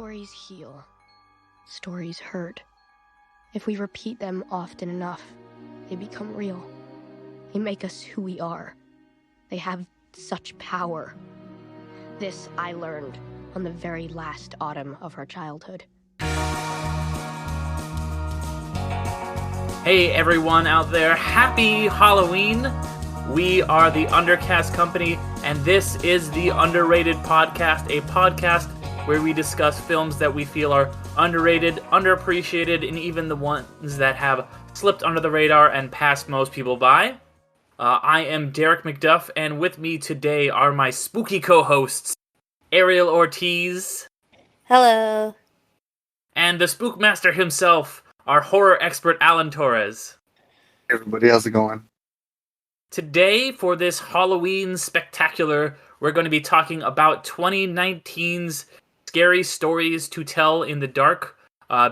Stories heal. Stories hurt. If we repeat them often enough, they become real. They make us who we are. They have such power. This I learned on the very last autumn of our childhood. Hey everyone out there, happy Halloween! We are the Undercast Company, and this is the Underrated Podcast, a podcast where we discuss films that we feel are underrated, underappreciated, and even the ones that have slipped under the radar and passed most people by. I am Derek McDuff, and with me today are my spooky co-hosts, Ariel Ortiz. Hello. And the Spookmaster himself, our horror expert, Alan Torres. Hey everybody, how's it going? Today, for this Halloween spectacular, we're going to be talking about 2019's Scary Stories to Tell in the Dark,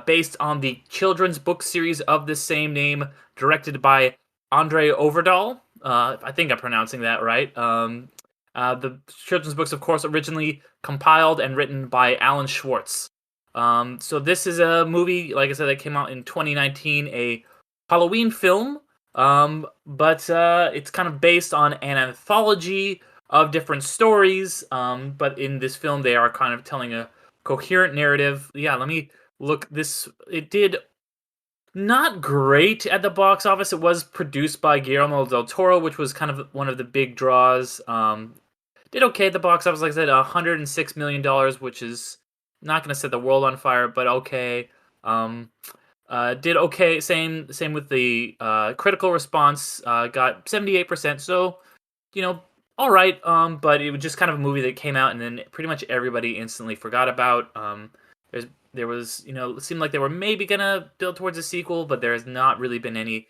based on the children's book series of the same name, directed by Andre Overdahl. I think I'm pronouncing that right. The children's books, of course, originally compiled and written by Alan Schwartz. So this is a movie, like I said, that came out in 2019, a Halloween film, but it's kind of based on an anthology of different stories, but in this film they are kind of telling a coherent narrative. Yeah, let me look this. It did not great at the box office. It was produced by Guillermo del Toro, which was kind of one of the big draws. Did okay at the box office, like I said, $106 million, which is not going to set the world on fire, but okay. Did okay. Same with the critical response. Got 78%. So, all right. But it was just kind of a movie that came out and then pretty much everybody instantly forgot about. There was, it seemed like they were maybe gonna build towards a sequel, but there has not really been any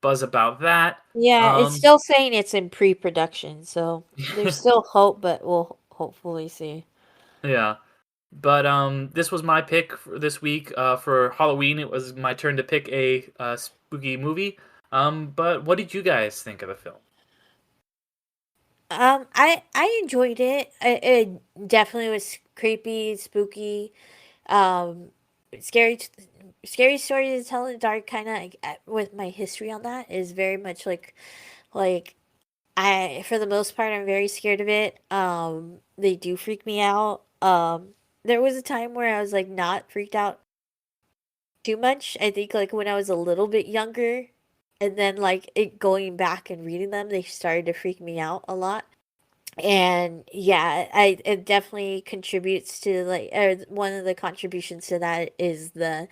buzz about that. Yeah, it's still saying it's in pre-production, so there's still hope, but we'll hopefully see. Yeah. But this was my pick for this week. For Halloween, it was my turn to pick a spooky movie. But what did you guys think of the film? I enjoyed it. It definitely was creepy, spooky, um, scary. Scary stories to tell in the dark. Kind of with my history on that is very much like I, for the most part, I'm very scared of it. They do freak me out. There was a time where I was like not freaked out too much. I think like when I was a little bit younger, and then like it going back and reading them, they started to freak me out a lot. And yeah, it definitely contributes to like, or one of the contributions to that is the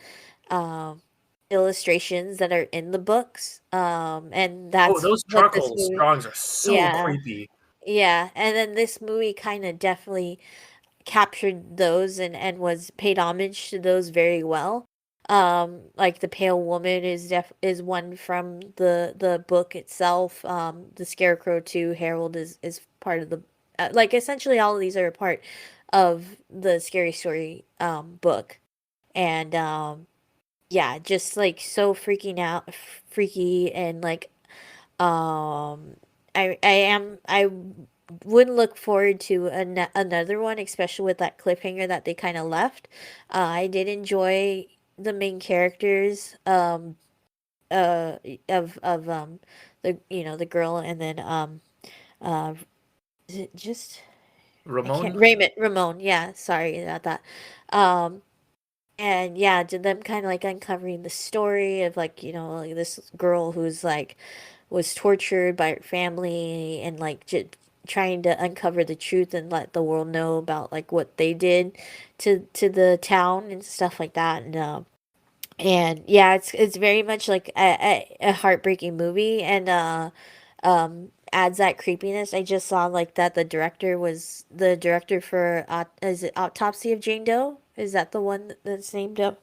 um illustrations that are in the books. And that's those what this charcoal movie. drawings are so Yeah. creepy. Yeah, and then this movie kind of definitely captured those and was paid homage to those very well. Like the Pale Woman is one from the book itself. The Scarecrow too, Harold is part of the like essentially all of these are a part of the Scary Story book. And yeah, just like so freaky and like I would look forward to another one, especially with that cliffhanger that they kind of left. I did enjoy the main characters uh of the the girl, and then uh is it just I can't Ramon? Ramon, yeah, sorry about that. Um and yeah, to them kind of like uncovering the story of like, like this girl who's like was tortured by her family, and like trying to uncover the truth and let the world know about like what they did to the town and stuff like that. And yeah, it's very much like a heartbreaking movie, and adds that creepiness. I just saw like that the director was the director for is it Autopsy of Jane Doe? Is that the one that's named up?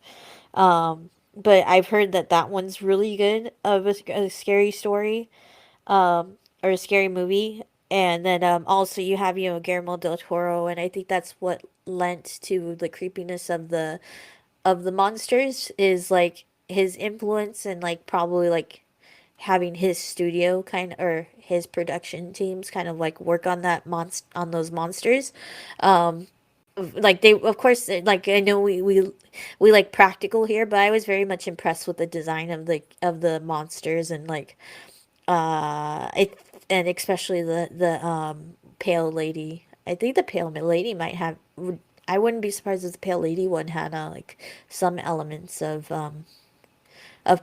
But I've heard that that one's really good of a scary story, or a scary movie. And then also you have Guillermo del Toro, and I think that's what lent to the creepiness of the monsters is like his influence, and like probably like having his studio or his production teams kind of like work on that on those monsters. like they of course like I know we like practical here, but I was very much impressed with the design of the monsters and like it and especially the pale lady. I think the pale lady might have would I wouldn't be surprised if the pale lady one had like some elements of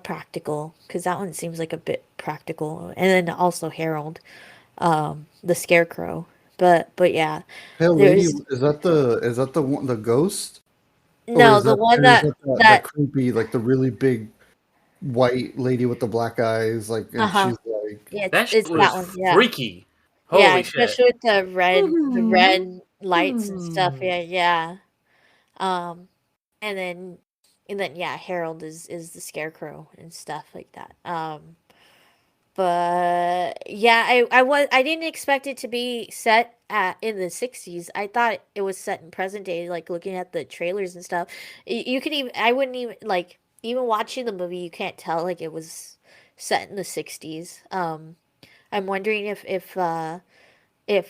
practical, because that one seems like a bit practical, and then also Harold, the scarecrow. But yeah, Pale Lady, there's is that the one, the ghost, or no the one is that that the that creepy, like the really big white lady with the black eyes, like, and uh-huh she's like, yeah That shit it's was that one, yeah. freaky. Yeah, Holy shit. especially with the red lights and stuff. Yeah, yeah. Um, and then yeah, Harold is the scarecrow and stuff like that. But yeah, I didn't expect it to be set at in the 60s. I thought it was set in present day, like looking at the trailers and stuff. You could even I wouldn't even like even watching the movie, you can't tell like it was set in the 60s. I'm wondering if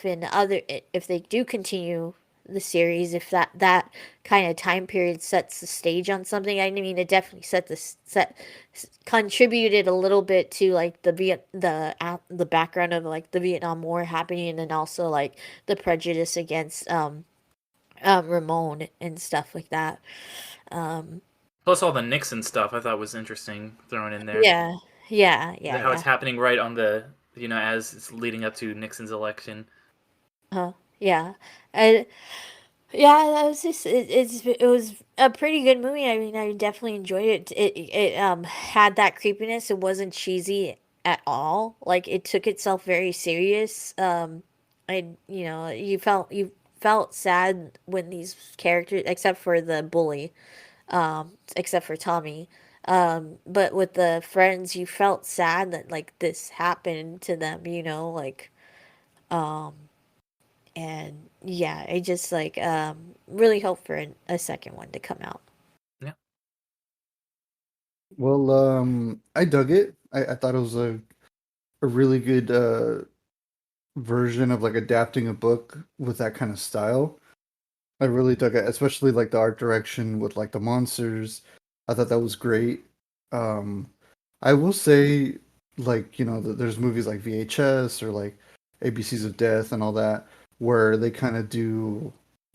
in other if they do continue the series, if that kind of time period sets the stage on something. I mean, it definitely contributed a little bit to like the background of like the Vietnam War happening, and also like the prejudice against Ramon and stuff like that. um Plus all the Nixon stuff I thought was interesting thrown in there. yeah, yeah, yeah, How it's yeah. happening right on the, as it's leading up to Nixon's election. Yeah. And yeah, that was just it was a pretty good movie. I mean, I definitely enjoyed it. It had that creepiness. It wasn't cheesy at all. Like it took itself very serious. And you felt sad when these characters, except for the bully, except for Tommy. But with the friends, you felt sad that like this happened to them, like um and yeah, I just like really hope for a second one to come out. Yeah. well, I dug it. I thought it was a really good version of like adapting a book with that kind of style. I really dug it, especially like the art direction with like the monsters. I thought that was great. Um, I will say, like, there's movies like VHS or like ABCs of Death and all that, where they kind of do.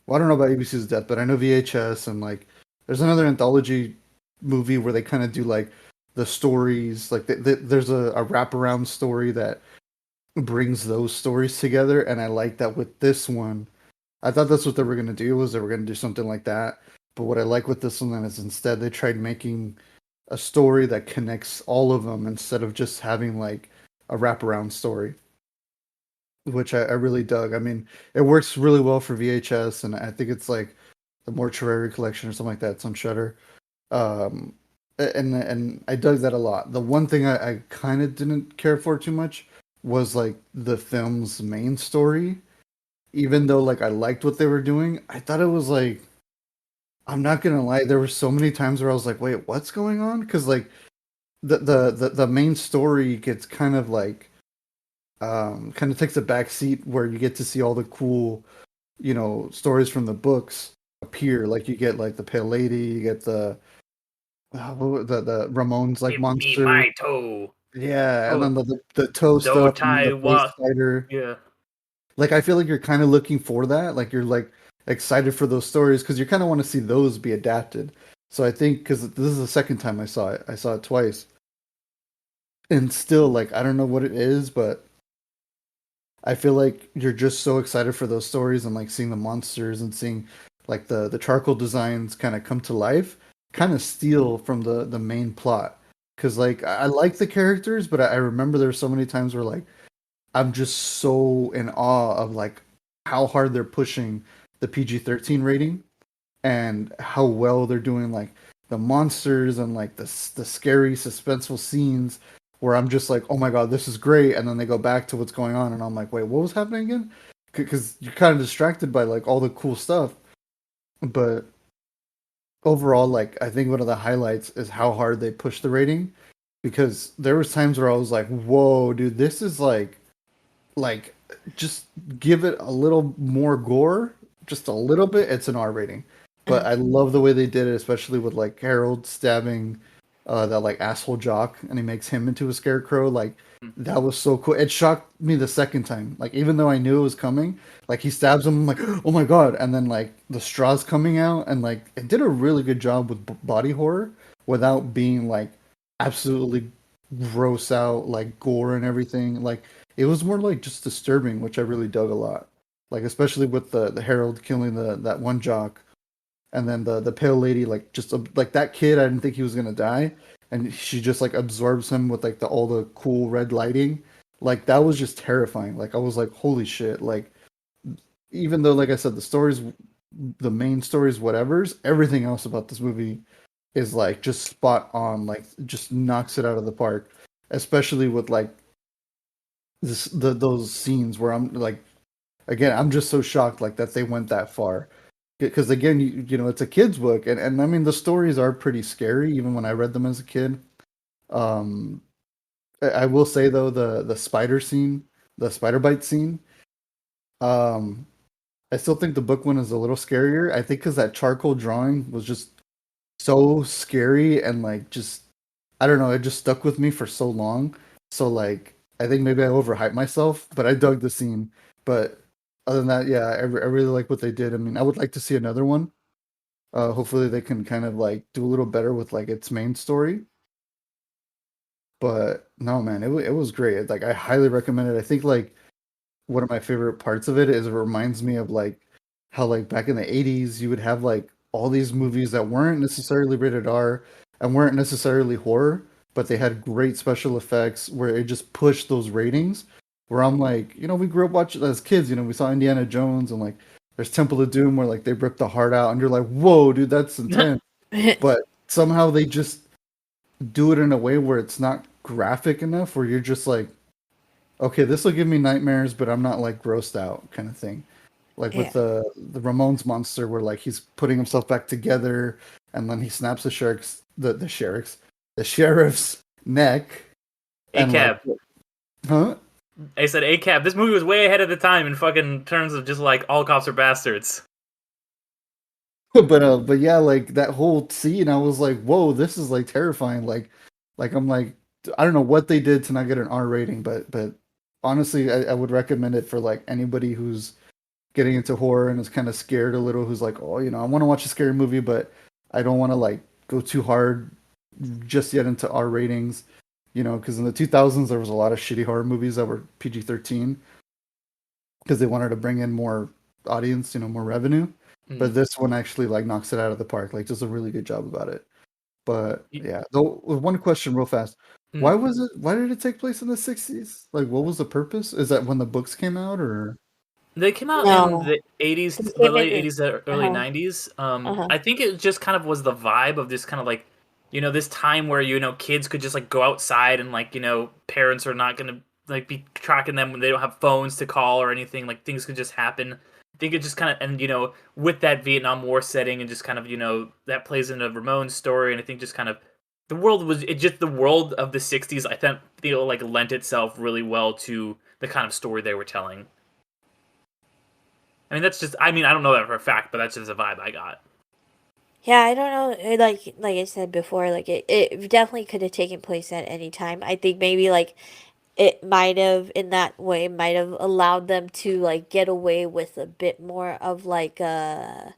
Well, I don't know about ABCs of Death, but I know VHS, and like there's another anthology movie where they kind of do like the stories, like there's a wraparound story that brings those stories together, and I like that with this one. I thought that's what they were gonna do, was they were gonna do something like that. But what I like with this one then is instead they tried making a story that connects all of them instead of just having like a wraparound story, which I really dug. I mean, it works really well for VHS, and I think it's like the Mortuary Collection or something like that. It's on Shutter. Um, and I dug that a lot. The one thing I kind of didn't care for too much was like the film's main story. Even though like I liked what they were doing, I thought it was like, I'm not gonna lie, there were so many times where I was like, wait, what's going on? Because like the main story gets kind of like kind of takes a back seat where you get to see all the cool, stories from the books appear. Like you get like the Pale Lady, you get the Ramon's like Give me monster. my toe. Yeah, and Oh, then the toe do stuff, and then tie the face wa. spider. Yeah. Like I feel like you're kind of looking for that. Like you're like excited for those stories because you kind of want to see those be adapted. So I think because this is the second time I saw it twice, and still like I don't know what it is, but I feel like you're just so excited for those stories and like seeing the monsters and seeing like the charcoal designs kind of come to life, kind of steal from the main plot. Because like I like the characters, but I remember there were so many times where like I'm just so in awe of like how hard they're pushing the PG-13 rating and how well they're doing like the monsters and like the scary suspenseful scenes where I'm just like, oh my god, this is great, and then they go back to what's going on, and I'm like, wait, what was happening again? Because you're kind of distracted by like all the cool stuff, but overall, like I think one of the highlights is how hard they push the rating, because there was times where I was like, whoa, dude, this is like just give it a little more gore, just a little bit, it's an R rating. But I love the way they did it, especially with like Harold stabbing that like asshole jock, and he makes him into a scarecrow. Like that was so cool. It shocked me the second time. Like even though I knew it was coming, like he stabs him, I'm like, oh my god! And then like the straws coming out, and like it did a really good job with body horror without being like absolutely gross out, like gore and everything. Like it was more like just disturbing, which I really dug a lot. Like especially with the Harold killing the that one jock, and then the pale lady like just like that kid. I didn't think he was gonna die, and she just like absorbs him with like the all the cool red lighting. Like that was just terrifying. Like I was like, holy shit! Like even though like I said, the stories, the main stories, whatever's, everything else about this movie is like just spot on. Like just knocks it out of the park. Especially with like those scenes where I'm like, again, I'm just so shocked like that they went that far. Because again, you know, it's a kid's book, and I mean the stories are pretty scary even when I read them as a kid. Um, I will say though the spider scene, the spider bite scene, um, I still think the book one is a little scarier. I think because that charcoal drawing was just so scary and like just I don't know, it just stuck with me for so long. So like I think maybe I overhyped myself, but I dug the scene. But other than that, yeah, I really like what they did. I mean, I would like to see another one. Hopefully they can kind of like do a little better with like its main story. But no, man, it was great. Like I highly recommend it. I think like one of my favorite parts of it is it reminds me of like how like back in the 80s you would have like all these movies that weren't necessarily rated R and weren't necessarily horror, but they had great special effects where it just pushed those ratings. Where I'm like, you know, we grew up watching as kids, you know, we saw Indiana Jones and like there's Temple of Doom where like they rip the heart out and you're like, whoa, dude, that's intense. But somehow they just do it in a way where it's not graphic enough where you're just like, okay, this will give me nightmares, but I'm not like grossed out kind of thing. Like with Yeah. the Ramones monster, where like he's putting himself back together, and then he snaps the sheriff's neck, and like, ACAB. huh? I said ACAB. This movie was way ahead of the time in fucking terms of just like all cops are bastards. But yeah, like that whole scene, I was like, whoa, this is like terrifying. Like I'm like, I don't know what they did to not get an R rating, but honestly, I would recommend it for like anybody who's getting into horror and is kind of scared a little, who's like, oh, you know, I want to watch a scary movie, but I don't want to like go too hard just yet into R ratings, you know, because in the 2000s there was a lot of shitty horror movies that were PG-13 because they wanted to bring in more audience, you know, more revenue. But this one actually like knocks it out of the park, like does a really good job about it. But yeah, though one question real fast. Why did it take place in the 60s? Like what was the purpose? Is that when the books came out or They came out in No, the 80s, it the came late in. 80s, early Uh-huh. 90s. Uh-huh. I think it just kind of was the vibe of this kind of like, you know, this time where, you know, kids could just like go outside and like, you know, parents are not going to like be tracking them when they don't have phones to call or anything. Like things could just happen. I think it just kind of, and, you know, with that Vietnam War setting and just kind of, you know, that plays into Ramon's story. And I think just kind of the world of the 60s, I feel like lent itself really well to the kind of story they were telling. I mean, that's just. I mean, I don't know that for a fact, but that's just a vibe I got. Yeah, I don't know. Like I said before, like it definitely could have taken place at any time. I think maybe like it might have in that way might have allowed them to like get away with a bit more of like the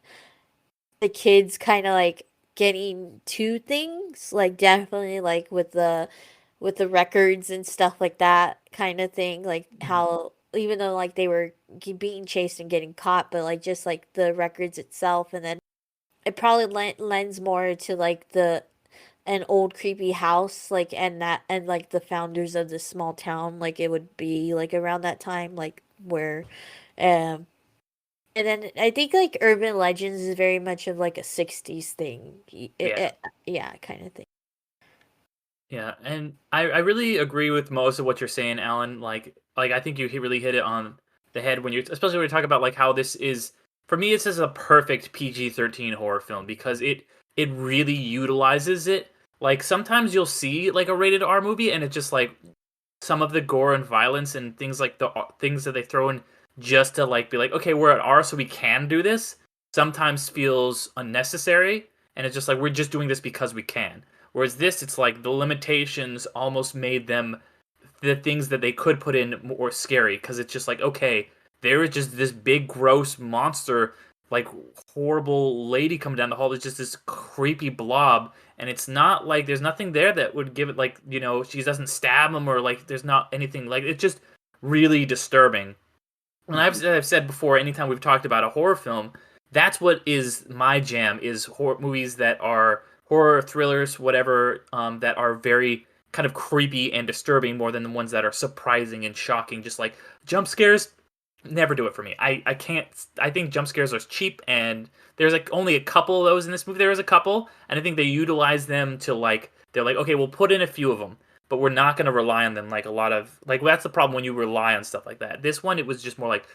kids kind of like getting to things, like definitely like with the records and stuff like that kind of thing, like how even though like they were being chased and getting caught, but like just like the records itself, and then it probably lends more to like the an old creepy house, like, and that and like the founders of this small town, like it would be like around that time, like where um and then I think like urban legends is very much of like a 60s thing. Yeah, Yeah, kind of thing. yeah, and I really agree with most of what you're saying, Alan. Like I think you really hit it on the head when you, especially when you talk about like how this is for me. It's just a perfect PG-13 horror film because it really utilizes it. Like sometimes you'll see like a rated R movie and it's just like some of the gore and violence and things like the things that they throw in just to like be like, okay, we're at R, so we can do this, sometimes feels unnecessary, and it's just like we're just doing this because we can. Whereas this, it's like the limitations almost made them the things that they could put in more scary because it's just like, okay, there is just this big gross monster, like horrible lady coming down the hall. It's just this creepy blob, and it's not like there's nothing there that would give it like, she doesn't stab him or like there's not anything like it's just really disturbing. And I've said before, anytime we've talked about a horror film, that's what is my jam is horror movies that are horror thrillers, whatever, that are very kind of creepy and disturbing more than the ones that are surprising and shocking. Just like jump scares, never do it for me. I can't. I think jump scares are cheap, and there's like only a couple of those in this movie. There is a couple, and I think they utilize them to like they're like, okay, we'll put in a few of them, but we're not going to rely on them like a lot of like that's the problem when you rely on stuff like that. This one, it was just more like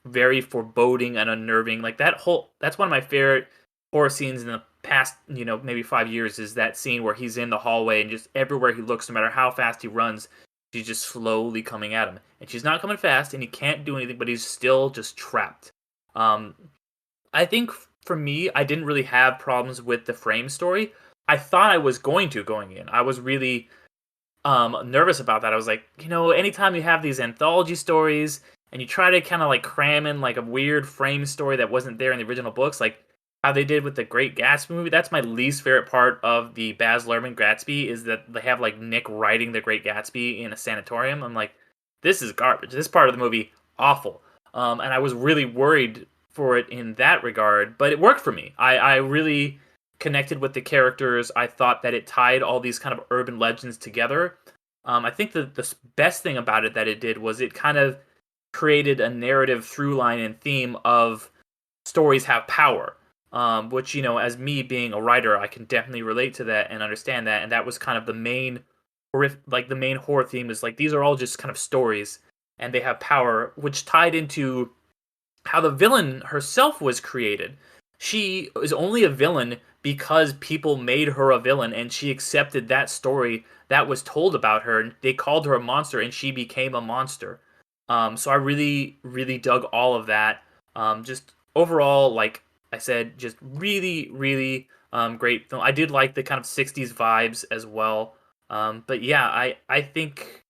very foreboding and unnerving. Like that's one of my favorite horror scenes in the past, maybe 5 years is that scene where he's in the hallway and just everywhere he looks, no matter how fast he runs, she's just slowly coming at him. And she's not coming fast and he can't do anything, but he's still just trapped. I think for me, I didn't really have problems with the frame story. I thought I was going in. I was really nervous about that. I was like, anytime you have these anthology stories and you try to kind of like cram in like a weird frame story that wasn't there in the original books, like how they did with the Great Gatsby movie, that's my least favorite part of the Baz Luhrmann Gatsby is that they have like Nick writing the Great Gatsby in a sanatorium. I'm like, this is garbage. This part of the movie, awful. And I was really worried for it in that regard, but it worked for me. I really connected with the characters. I thought that it tied all these kind of urban legends together. I think the best thing about it that it did was it kind of created a narrative through line and theme of stories have power, which, as me being a writer, I can definitely relate to that and understand that. And that was kind of the main horror theme is like, these are all just kind of stories and they have power, which tied into how the villain herself was created. She is only a villain because people made her a villain and she accepted that story that was told about her and they called her a monster and she became a monster. So I really, really dug all of that. Just overall, like I said, just really, really great film. I did like the kind of 60s vibes as well. But yeah, I think,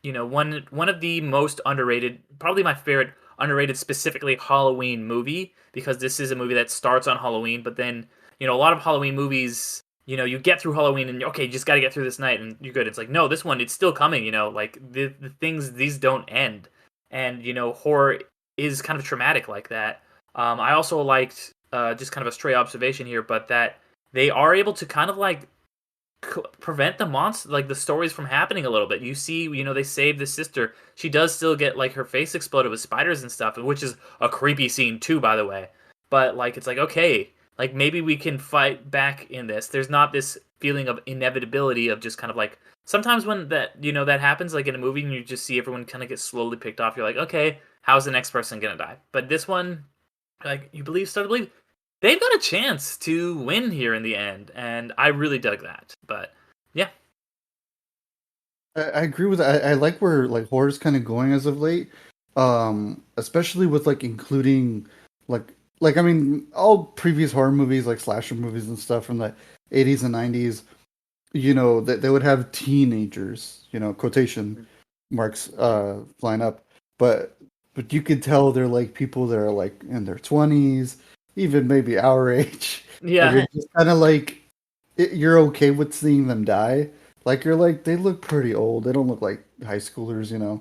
one of the most underrated, probably my favorite underrated specifically Halloween movie, because this is a movie that starts on Halloween, but then, a lot of Halloween movies, you get through Halloween and okay, you just got to get through this night and you're good. It's like, no, this one, it's still coming, like the things, these don't end. And, horror is kind of traumatic like that. I also liked, just kind of a stray observation here, but that they are able to kind of like prevent the monster, like the stories from happening a little bit. You see, they save the sister. She does still get like her face exploded with spiders and stuff, which is a creepy scene too, by the way. But like, it's like, okay, like maybe we can fight back in this. There's not this feeling of inevitability of just kind of like, sometimes when that, that happens like in a movie and you just see everyone kind of get slowly picked off, you're like, okay, how's the next person gonna die? But this one, like, you start to believe they've got a chance to win here in the end, and I really dug that. But yeah, I agree with that. I like where like horror's kind of going as of late, especially with like including like I mean all previous horror movies like slasher movies and stuff from the 80s and 90s. That they would have teenagers, quotation marks flying up, but you could tell they're like people that are like in their 20s, even maybe our age. yeah, And you're just kind of like you're okay with seeing them die. Like you're like they look pretty old. They don't look like high schoolers.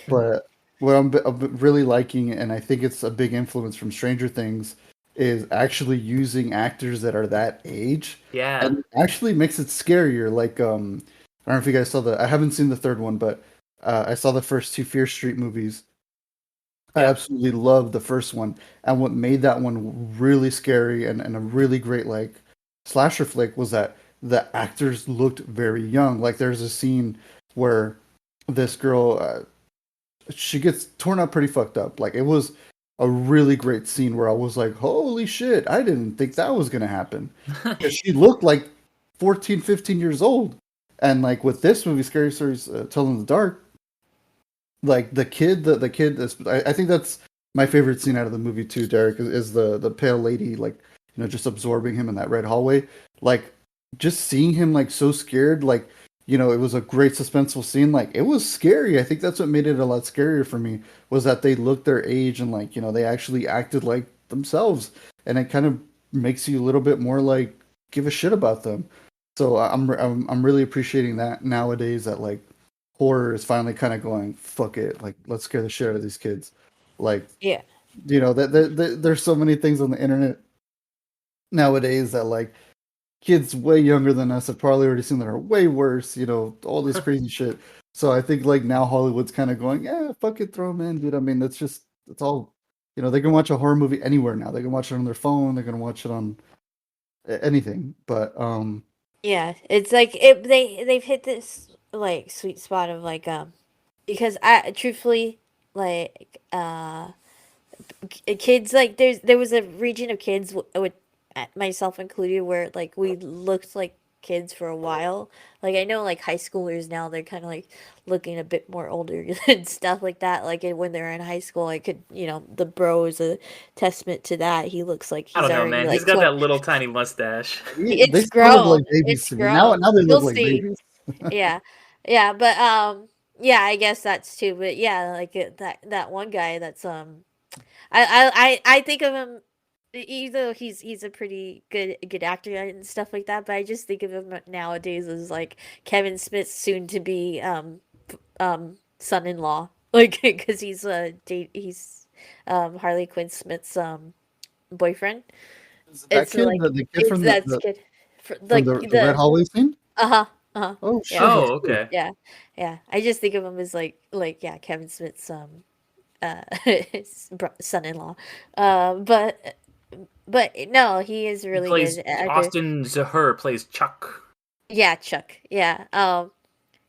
But what I'm really liking, and I think it's a big influence from Stranger Things, is actually using actors that are that age, yeah, and actually makes it scarier. Like I don't know if you guys saw I haven't seen the third one, but I saw the first two Fear Street movies. I yeah, absolutely loved the first one, and what made that one really scary and a really great like slasher flick was that the actors looked very young. Like there's a scene where this girl she gets torn up pretty fucked up. Like it was a really great scene where I was like, "Holy shit, I didn't think that was going to happen." 'Cause she looked like 14, 15 years old. And like with this movie Scary Stories Tell in the Dark, like the kid is I think that's my favorite scene out of the movie too, Derek, is the pale lady, like, just absorbing him in that red hallway. Like, just seeing him like so scared, like, it was a great suspenseful scene. Like, it was scary. I think that's what made it a lot scarier for me, was that they looked their age, and like, they actually acted like themselves, and it kind of makes you a little bit more like give a shit about them. So I'm really appreciating that nowadays, that like horror is finally kind of going, fuck it, like, let's scare the shit out of these kids. Like, Yeah. there's so many things on the internet nowadays that like kids way younger than us have probably already seen that are way worse, all this crazy shit. So I think like now Hollywood's kind of going, yeah, fuck it, throw them in, dude. I mean, it's all, they can watch a horror movie anywhere now. They can watch it on their phone. They can watch it on anything. But Yeah, it's like they've hit this like sweet spot of like because I truthfully like kids, like there was a region of kids with myself included where like we looked like kids for a while. Like I know like high schoolers now, they're kind of like looking a bit more older and stuff like that. Like when they're in high school, I could, the bro is a testament to that. He looks like I he's don't know, already man. He's like got 20. that little tiny mustache. they It's still look like grown. babies It's to me. Now grown. they look You'll like see. babies. Yeah. Yeah, but yeah, I guess that's too. But yeah, like that one guy that's I think of him, even though he's a pretty good actor and stuff like that, but I just think of him nowadays as like Kevin Smith's soon to be son-in-law. Like cuz he's Harley Quinn Smith's boyfriend. Is it that It's kid, like the kid it's from that's good. For, from like the Red Hallway scene? uh-huh. Uh-huh. Oh Yeah. shit, that's Oh, cool. okay. Yeah. Yeah. I just think of him as like yeah, Kevin Smith's uh son-in-law. But no, he is a He really plays good actor. Austin Zahur plays Chuck. Yeah, Chuck. Yeah.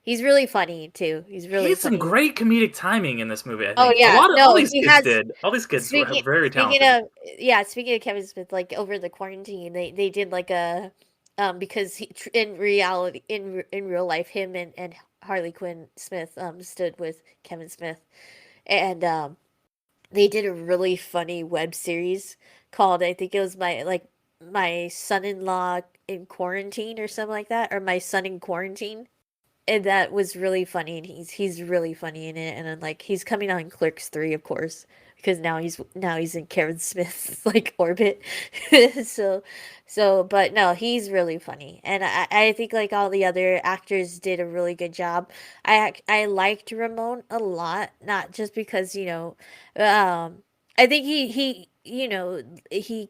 He's really funny too. He's He really had some funny. great comedic timing in this movie. I Oh think a yeah. lot of all No, these he kids has did. All these kids were speaking very speaking talented. of yeah, speaking of Kevin Smith, like over the quarantine, they did like a because in reality in real life, him and Harley Quinn Smith stood with Kevin Smith, and they did a really funny web series called, I think it was my son-in-law in quarantine or something like that, or my son in quarantine. And that was really funny, and he's really funny in it, and then like he's coming on Clerks 3, of course, because now he's in Kevin Smith's like orbit. so but no, he's really funny, and I think like all the other actors did a really good job. I liked Ramon a lot, not just because I think he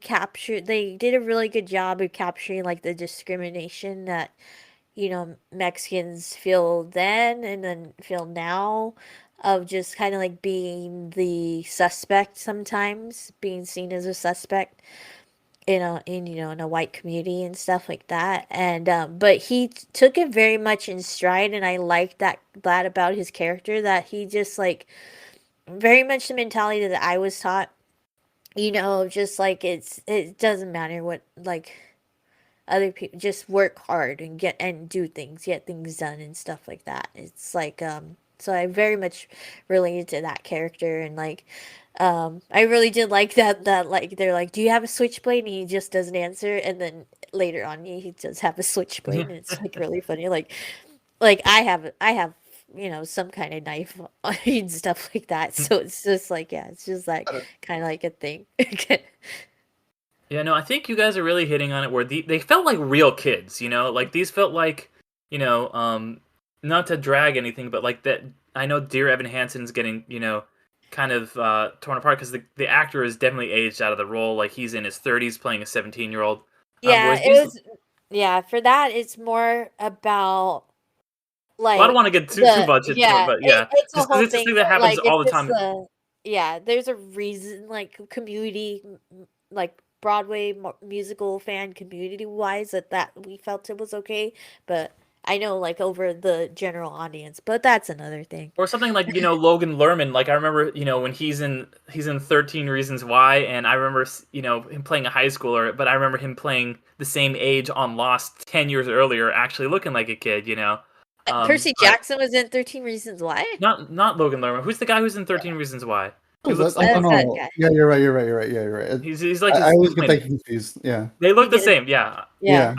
captured, they did a really good job of capturing like the discrimination that Mexicans feel then and then feel now, of just kind of like being the suspect sometimes, being seen as a suspect in a white community and stuff like that. And but he took it very much in stride, and I liked that about his character, that he just like very much the mentality that I was taught, just like it doesn't matter what, like, other people just work hard and do things, get things done and stuff like that. It's like so I very much related to that character, and like I really did like that like they're like, do you have a switchblade, and he just doesn't answer, and then later on he does have a switchblade, and it's like really funny, like I have some kind of knife and stuff like that, so it's just like, yeah, it's just like kind of like a thing. Yeah, no, I think you guys are really hitting on it where they felt like real kids, Like these felt like, not to drag anything, but like that I know Dear Evan Hansen's getting, kind of torn apart because the actor is definitely aged out of the role. Like he's in his 30s playing a 17-year-old. Yeah, Whereas it these, was. Yeah, for that, it's more about well, I don't like want to get too the much into it, yeah, but yeah, it's a just because whole it's a thing. thing that But happens like, all it's the just time. the yeah. There's a reason, like community, like Broadway musical fan community wise, that we felt it was okay. But I know, like over the general audience, but that's another thing. Or something like Logan Lerman. Like I remember when he's in 13 Reasons Why, and I remember him playing a high schooler, but I remember him playing the same age on Lost 10 years earlier, actually looking like a kid. Percy But Jackson was in 13 Reasons Why. not Logan Lerman. Who's the guy who's in 13 Reasons Why? He Oh, looks I like don't That's that know. guy. Yeah, you're right. You're right. You're right. Yeah, you're right. he's like I his always get twin. that confused. Yeah. They He look the did. same, yeah. Yeah.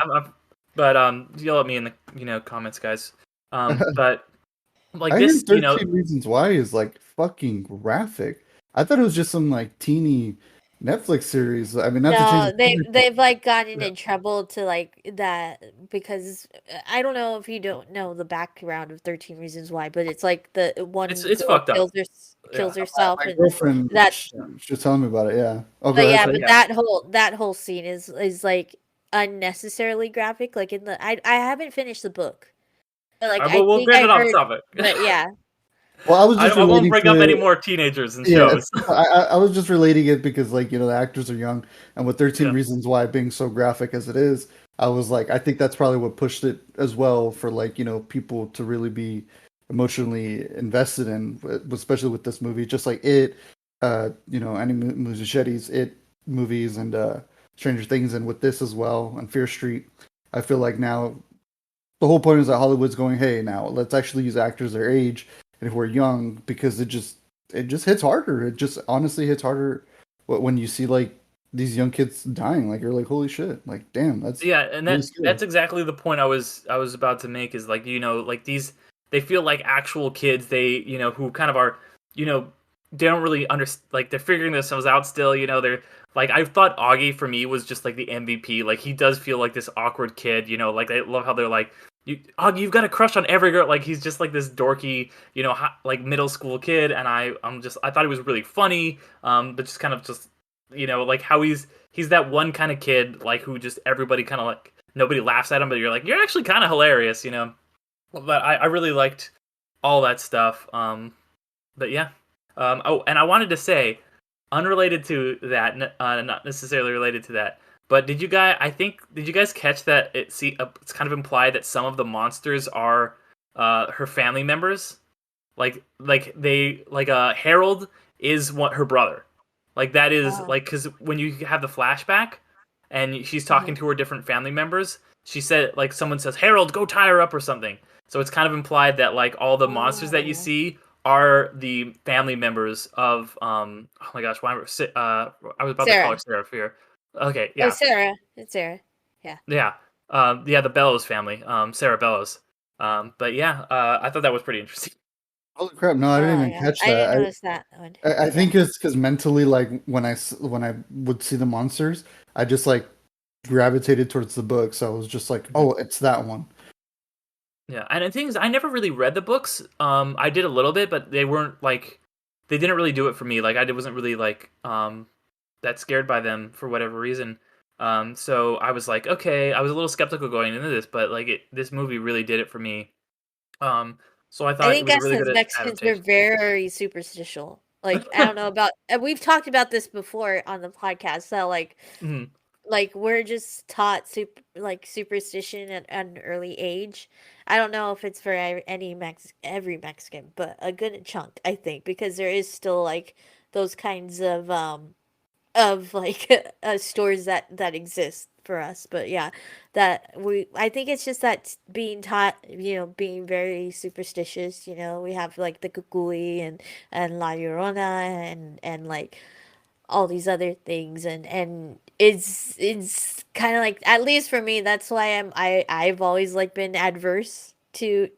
But yell at me in the comments, guys. But like I heard this, 13 Reasons Why is like fucking graphic. I thought it was just some like teeny Netflix series. I mean, not to change No, the they subject, but they've like gotten yeah, in trouble to like that because I don't know if you don't know the background of 13 Reasons Why, but it's like the one it's girl fucked up. kills Yeah, herself my and girlfriend that she was telling me about it. Yeah. Oh, go but ahead. yeah, Sorry. but yeah. that whole scene is like unnecessarily graphic. Like in the I haven't finished the book, but like I We'll think get I it off heard, topic. but yeah, Well, I was just I won't relating bring up any to more teenagers and yeah. shows. I was just relating it because like the actors are young, and with 13 Yeah. Reasons Why being so graphic as it is, I was like, I think that's probably what pushed it as well for like people to really be emotionally invested in, especially with this movie, just like it, Annie Muschietti's It movies and Stranger Things, and with this as well, and Fear Street. I feel like now the whole point is that Hollywood's going, hey, now let's actually use actors their age and who are young because it just hits harder. It just honestly hits harder when you see like these young kids dying. Like you're like, holy shit! Like damn, that's Yeah, and really scary. that's exactly the point I was about to make is like like these they feel like actual kids who kind of are you know they don't really understand like they're figuring themselves out still they're like I thought Augie for me was just like the MVP like he does feel like this awkward kid like I love how they're like Augie you've got a crush on every girl like he's just like this dorky like middle school kid and I thought he was really funny but just kind of just like how he's that one kind of kid like who just everybody kind of like nobody laughs at him but you're like you're actually kind of hilarious. But I really liked all that stuff but yeah oh and I wanted to say unrelated to that not necessarily related to that but did you guys catch that it's kind of implied that some of the monsters are her family members like they like Harold is what her brother. Like that is oh, like because when you have the flashback and she's uh-huh. talking to her different family members, she said like someone says Harold, go tie her up or something. So it's kind of implied that like all the monsters that you Oh, see are the family members of oh my gosh why I was about to call her Sarah. Sarah Fear. Okay, Oh, yeah, Sarah. It's Sarah. Yeah. yeah, the Bellows family, Sarah Bellows. But yeah, I thought that was pretty interesting. Holy crap! No, I didn't Oh even yeah, catch I didn't that. notice that one. I Yeah. think it's because mentally, like when I would see the monsters, I just like gravitated towards the book. So I was just like, oh, it's that one. Yeah, and the thing is, I never really read the books. I did a little bit, but they weren't like they didn't really do it for me. Like I wasn't really like that scared by them for whatever reason. So I was like, okay, I was a little skeptical going into this, but like this movie really did it for me. Um, so I I thought it think was a us really as good Mexicans, we're adaptation. very superstitial. Like I don't know about, and we've talked about this before on the podcast. So Mhm. like we're just taught superstition at an early age. I don't know if it's for every Mexican, but a good chunk I think because there is still like those kinds of like stores that exist for us. But yeah, that we I think it's just that being taught, being very superstitious. We have like the kukui and La Llorona and like all these other things and it's kind of like at least for me that's why I've always like been adverse to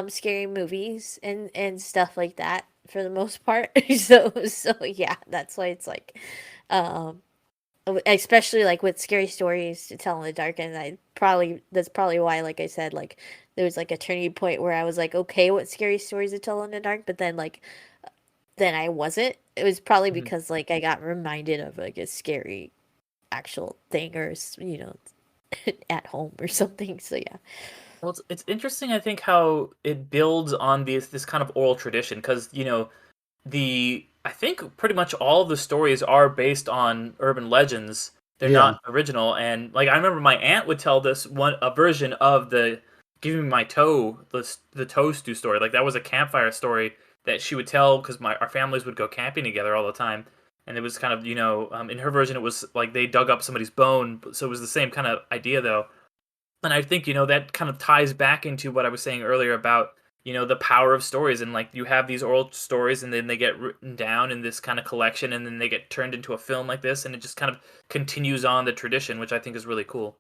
scary movies and stuff like that for the most part. So yeah, that's why it's like um especially like with scary stories to tell in the dark, and that's probably why, like I said, like there was like a turning point where I was like okay with scary stories to tell in the dark, but then I wasn't. It was probably Mhm. because like I got reminded of like a scary actual thing or at home or something. So yeah. Well, it's interesting. I think how it builds on this kind of oral tradition because the I think pretty much all of the stories are based on urban legends. They're Yeah, not original, and like I remember my aunt would tell this one a version of the "Give Me My Toe" the toe stew story. Like that was a campfire story that she would tell because my our families would go camping together all the time, and it was kind of in her version it was like they dug up somebody's bone, so it was the same kind of idea though. And I think that kind of ties back into what I was saying earlier about the power of stories, and like you have these oral stories and then they get written down in this kind of collection and then they get turned into a film like this, and it just kind of continues on the tradition, which I think is really cool.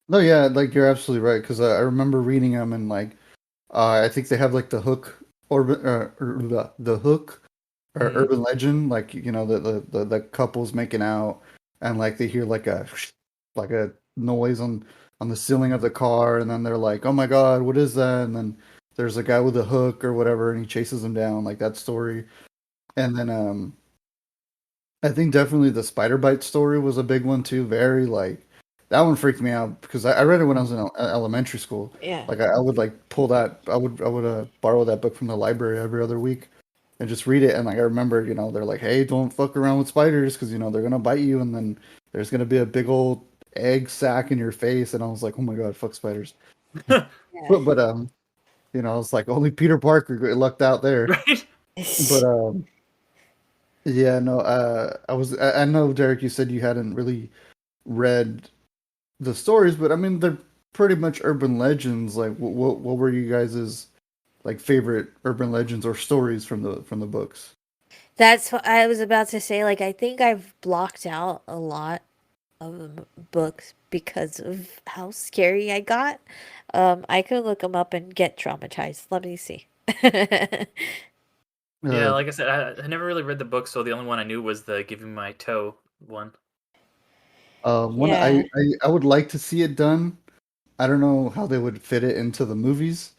No, yeah, like you're absolutely right because I remember reading them and like I think they have like the hook or the hook or Mm. urban legend, like the couples making out and like they hear like a noise on the ceiling of the car and then they're like, oh my god, what is that? And then there's a guy with a hook or whatever and he chases them down, like that story. And then I think definitely the spider bite story was a big one too. Very like that one freaked me out because I read it when I was in elementary school. Yeah. Like I would like pull that I would borrow that book from the library every other week and just read it. And like I remember, they're like, hey, don't fuck around with spiders because they're gonna bite you and then there's gonna be a big old egg sack in your face. And I was like, oh my god, fuck spiders. Yeah. I was like, only Peter Parker lucked out there. Right. But yeah, no, I know, Derek, you said you hadn't really read the stories, but I mean, they're pretty much urban legends. Like, what were you guys's like favorite urban legends or stories from the books? That's what I was about to say. Like, I think I've blocked out a lot of books because of how scary I got. I could look them up and get traumatized. Let me see. Yeah, Uh, like I said, I never really read the book, so the only one I knew was the "Give Me My Toe" one. one Yeah. I would like to see it done. I don't know how they would fit it into the movies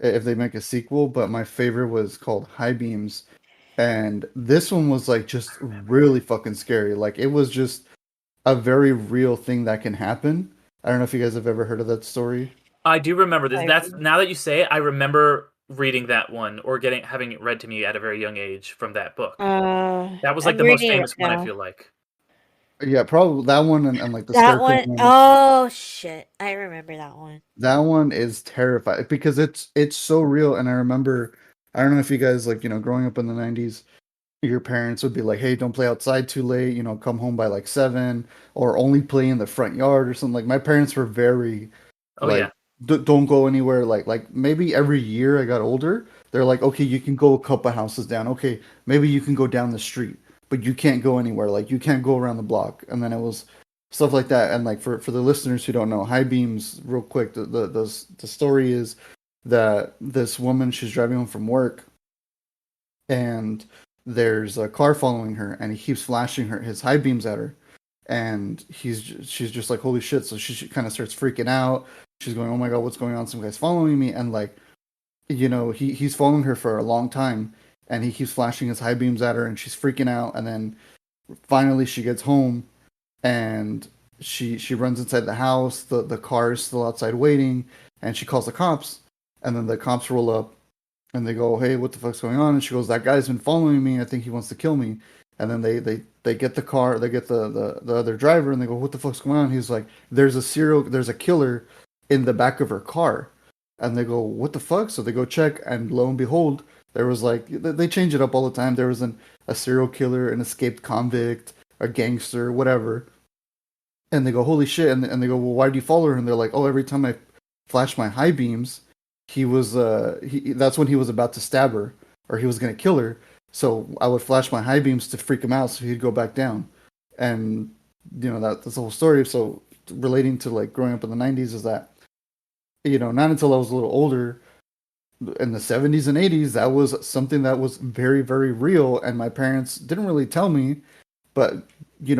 if they make a sequel, but my favorite was called High Beams, and this one was like just really fucking scary. Like it was just a very real thing that can happen. I don't know if you guys have ever heard of that story. I do remember this. I That's now that you say it, I remember reading that one or having it read to me at a very young age from that book. That was like I'm the most reading it famous one, I now. feel like. Yeah, probably that one and like the That scarecrow one, one. oh shit. I remember that one. That one is terrifying because it's so real. And I remember, I don't know if you guys like growing up in the '90s, your parents would be like, "Hey, don't play outside too late. Come home by like 7, or only play in the front yard or something." Like my parents were very Oh like, yeah. Don't go anywhere." Like maybe every year I got older, they're like, "Okay, you can go a couple houses down. Okay, maybe you can go down the street, but you can't go anywhere. Like you can't go around the block." And then it was stuff like that. And like for the listeners who don't know, high beams, real quick, the story is that this woman, she's driving home from work and there's a car following her and he keeps flashing his high beams at her and she's just like, holy shit. So she kind of starts freaking out. She's going, oh my god, what's going on? Some guy's following me. And like, he's following her for a long time and he keeps flashing his high beams at her and she's freaking out. And then finally she gets home and she runs inside the house. The car is still outside waiting and she calls the cops. And then the cops roll up and they go, "Hey, what the fuck's going on?" And she goes, "That guy's been following me. I think he wants to kill me." And then they get the car, they get the other driver, and they go, "What the fuck's going on?" He's like, there's a killer in the back of her car." And they go, "What the fuck?" So they go check, and lo and behold, there was like they change it up all the time. There was a serial killer, an escaped convict, a gangster, whatever. And they go, "Holy shit!" And they go, "Well, why do you follow her?" And they're like, "Oh, every time I flash my high beams, that's when he was about to stab her or he was gonna kill her. So I would flash my high beams to freak him out so he'd go back down." And that's the whole story. So relating to like growing up in the '90s is that not until I was a little older in the '70s and '80s that was something that was very very real, and my parents didn't really tell me. But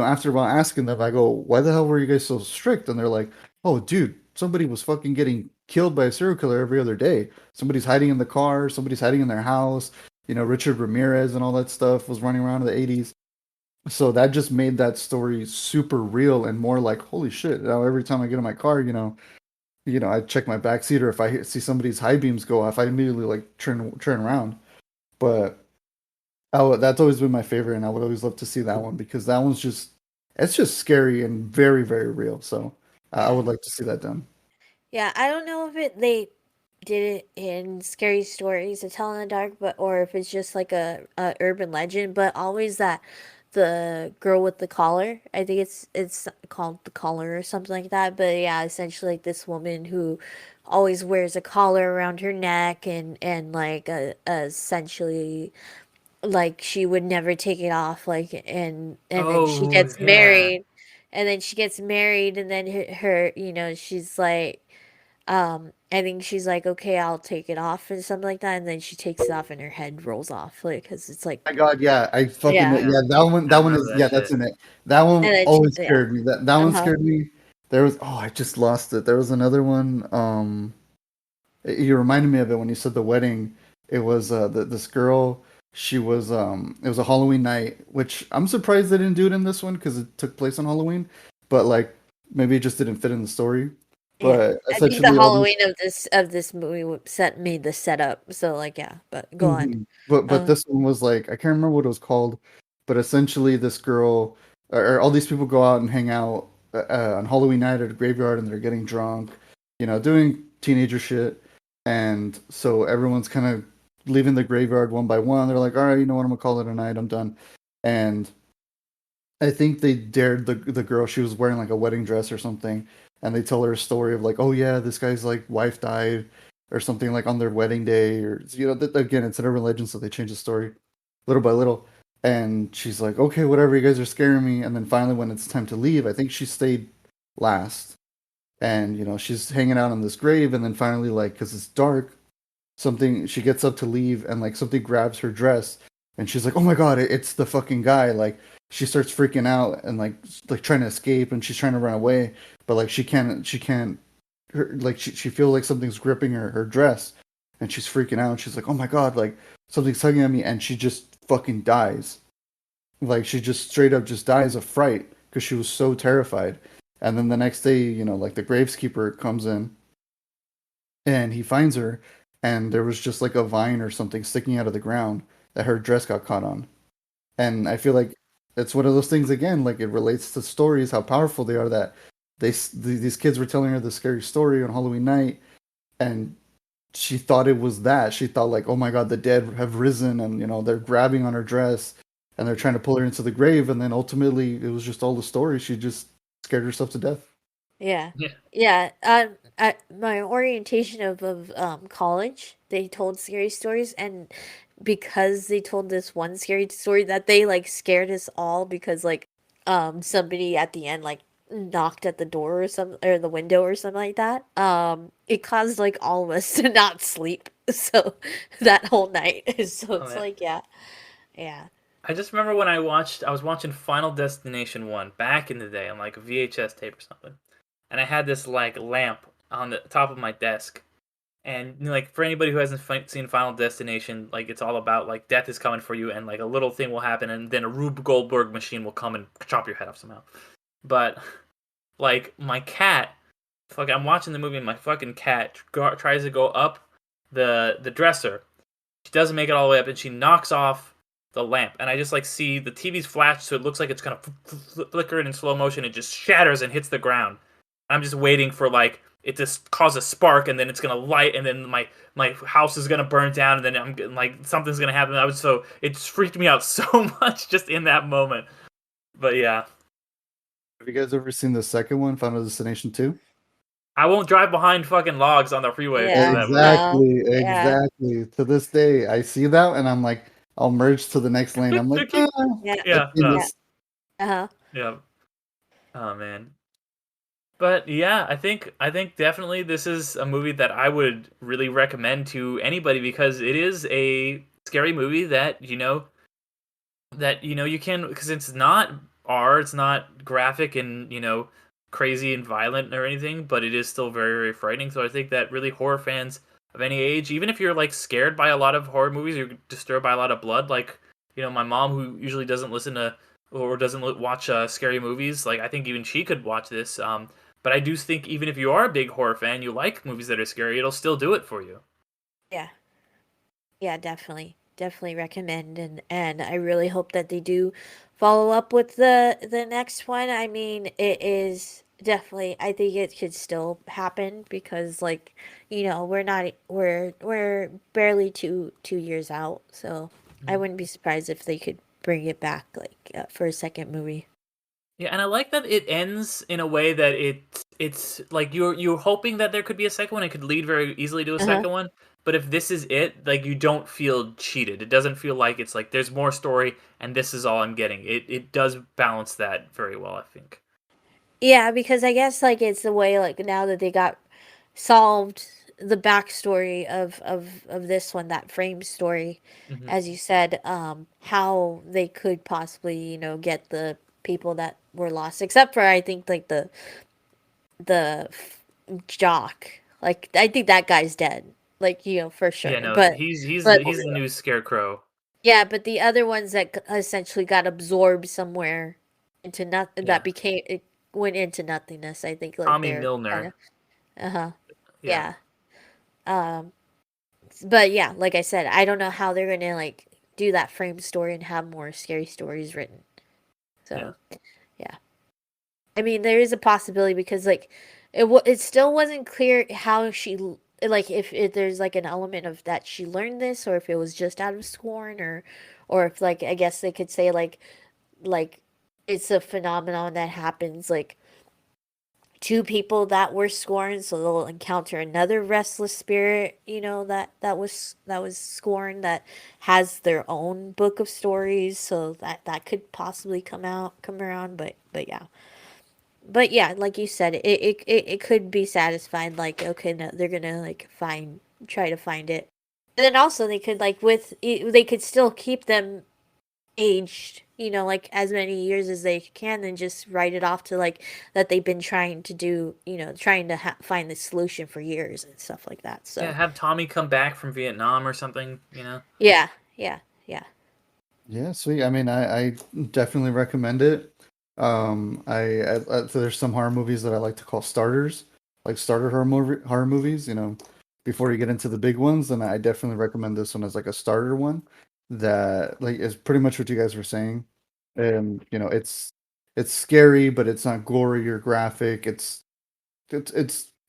after a while asking them, I go, "Why the hell were you guys so strict?" And they're like, "Oh, dude, somebody was fucking getting killed by a serial killer every other day. Somebody's hiding in the car. Somebody's hiding in their house. Richard Ramirez and all that stuff was running around in the '80s." So that just made that story super real and more like, holy shit! Now every time I get in my car, I check my back seat, or if I see somebody's high beams go off, I immediately like turn around. But that's always been my favorite, and I would always love to see that one because that one's it's just scary and very, very real. So I Yeah. would like to see that done. Yeah, I don't know if they did it in Scary Stories to Tell in the Dark, but or if it's just like a urban legend, but always that the girl with the collar. I think it's called the collar or something like that. But yeah, essentially like this woman who always wears a collar around her neck and like essentially like she would never take it off like and then she Oh gets yeah. married and then she gets married and then her you know she's like I think she's like okay I'll take it off and something like that and then she takes it off and her head rolls off like because it's like My God, yeah, I fucking yeah yeah. That one, I that one remember is that yeah, that's shit. in it. That one and then she, always yeah scared me. That one uh-huh scared me. There was I just lost it. There was another one. You reminded me of it when you said the wedding. It was this girl. She was it was a Halloween night, which I'm surprised they didn't do it in this one because it took place on Halloween. But like maybe it just didn't fit in the story. yeah But I think the essentially, all these Halloween of this movie set made the setup so like yeah but go on Mhm. But this one was like I can't remember what it was called, but essentially this girl or all these people go out and hang out on Halloween night at a graveyard and they're getting drunk, doing teenager shit, and so everyone's kind of leaving the graveyard one by one. They're like, all right, you know what, I'm gonna call it a night. I'm done, and I think they dared the girl. She was wearing like a wedding dress or something, and they tell her a story of like, oh yeah, this guy's like wife died or something like on their wedding day, or again, it's an urban legend, so they change the story little by little. And she's like, okay, whatever, you guys are scaring me. And then finally, when it's time to leave, I think she stayed last, and she's hanging out on this grave, and then finally, like, because it's dark, something she gets up to leave and like something grabs her dress and she's like, oh my God, it's the fucking guy. Like she starts freaking out and like trying to escape and she's trying to run away, but like she can't like she feels like something's gripping her dress and she's freaking out. She's like, oh my God, like something's tugging at me, and she just fucking dies. Like she just straight up just dies of fright because she was so terrified. And then the next day, like the graveskeeper comes in and he finds her, and there was just like a vine or something sticking out of the ground that her dress got caught on. And I feel like it's one of those things again, like it relates to stories, how powerful they are, that these kids were telling her the scary story on Halloween night, and she thought it was that. She thought like, oh my God, the dead have risen, and they're grabbing on her dress and they're trying to pull her into the grave, and then ultimately it was just all the story. She just scared herself to death. Yeah. Yeah. Yeah. At my orientation of college, they told scary stories, and because they told this one scary story that they like scared us all because like somebody at the end like knocked at the door or some or the window or something like that. It caused like all of us to not sleep. So that whole night. So Oh, it's man. like yeah. Yeah. I just remember when I was watching Final Destination 1 back in the day on like a VHS tape or something. And I had this like lamp on the top of my desk. And like for anybody who hasn't seen Final Destination, like it's all about like death is coming for you and like a little thing will happen and then a Rube Goldberg machine will come and chop your head off somehow. But like my cat, fuck, I'm watching the movie and my fucking cat tries to go up the dresser. She doesn't make it all the way up and she knocks off the lamp, and I just like see the TV's flash, so it looks like it's gonna flicker in slow motion. It just shatters and hits the ground. I'm just waiting for like it to cause a spark, and then it's gonna light, and then my house is gonna burn down, and then I'm like something's gonna happen. It freaked me out so much just in that moment. But yeah, Have you guys ever seen the second one, Final Destination 2? I won't drive behind fucking logs on the freeway because of Yeah. that movie. No. Exactly, Yeah. exactly. To this day, I see that and I'm like, I'll merge to the next lane. I'm like, Yeah. I've Yeah, seen no, Yeah. this. Uh-huh. yeah. Oh man. But yeah, I think definitely this is a movie that I would really recommend to anybody because it is a scary movie that you can, because it's not it's not graphic and crazy and violent or anything, but it is still very very frightening. So I think that really horror fans of any age, even if you're like scared by a lot of horror movies, you're disturbed by a lot of blood, like my mom who usually doesn't listen to or doesn't watch scary movies, like I think even she could watch this. But I do think even if you are a big horror fan, you like movies that are scary, it'll still do it for you. Yeah. Yeah, definitely. Definitely recommend and I really hope that they do follow up with the next one. I mean, it is definitely I think it could still happen because like, we're not we're barely two years out. So I Mhm. wouldn't be surprised if they could bring it back like for a second movie. Yeah, and I like that it ends in a way that it's like you're hoping that there could be a second one. It could lead very easily to a second one. But if this is it, like you don't feel cheated. It doesn't feel like it's like there's more story and this is all I'm getting. It does balance that very well, I think. Yeah, because I guess like it's the way like now that they got solved the backstory of this one, that frame story, Hmm. as you said, how they could possibly, you know, get the people that were lost, except for I think like the jock. Like I think that guy's dead. Like, you know, for Yeah, sure. no, But he's the new Scarecrow. yeah, but the other ones that essentially got absorbed somewhere into nothing, Yeah, that became it went into nothingness. I think like Tommy they're kind of Milner. uh-huh. Yeah, Yeah. Um but yeah, like I said, I don't know how they're going to like do that frame story and have more scary stories written. yeah, So, yeah. I mean, there is a possibility because like it still wasn't clear how like if there's like an element of that she learned this or if it was just out of scorn or if like I guess they could say like it's a phenomenon that happens like two people that were scorned, so they'll encounter another restless spirit, you know, that was scorned, that has their own book of stories, so that could possibly come around. But yeah, like you said, it could be satisfied. Like, okay, no, they're gonna like try to find it, and then also they could like they could still keep them aged, you know, like as many years as they can, and just write it off to like that they've been trying to do, you know, trying to find the solution for years and stuff like that. yeah. So Have Tommy come back from Vietnam or something. You know. yeah, yeah, yeah. Yeah, sweet. I mean, I definitely recommend it. So there's some horror movies that I like to call starters, like starter horror movies. You know, before you get into the big ones, and I definitely recommend this one as like a starter one that like is pretty much what you guys were saying. And you know, it's scary, but it's not gory or graphic. It's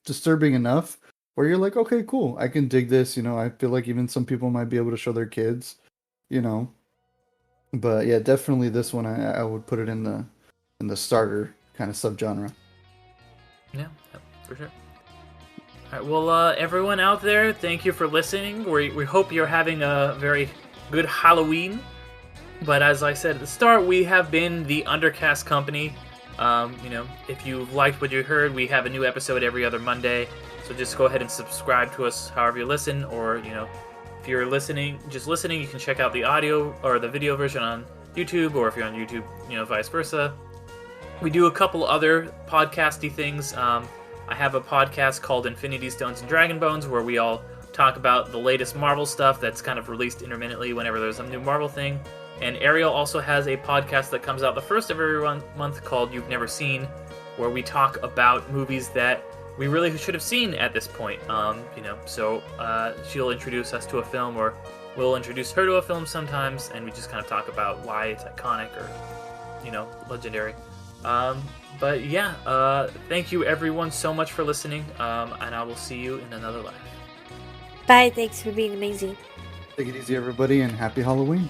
disturbing enough where you're like, okay, cool, I can dig this. You know, I feel like even some people might be able to show their kids. You know, but yeah, definitely this one I would put it in the starter kind of subgenre. Yeah, for sure. All right, well, everyone out there, thank you for listening. We hope you're having a very good Halloween. But as I said at the start, we have been the Undercast Company. You know, if you liked what you heard, we have a new episode every other Monday. So just go ahead and subscribe to us however you listen, or you know, if you're listening, you can check out the audio or the video version on YouTube, or if you're on YouTube, you know, vice versa. We do a couple other podcasty things. I have a podcast called Infinity Stones and Dragon Bones where we all talk about the latest Marvel stuff that's kind of released intermittently whenever there's a new Marvel thing. And Ariel also has a podcast that comes out the first of every month called You've Never Seen, where we talk about movies that we really should have seen at this point. You know, so she'll introduce us to a film, or we'll introduce her to a film sometimes, and we just kind of talk about why it's iconic or, you know, legendary. But yeah, thank you everyone so much for listening, and I will see you in another life. Bye. Thanks for being amazing. Take it easy, everybody, and happy Halloween.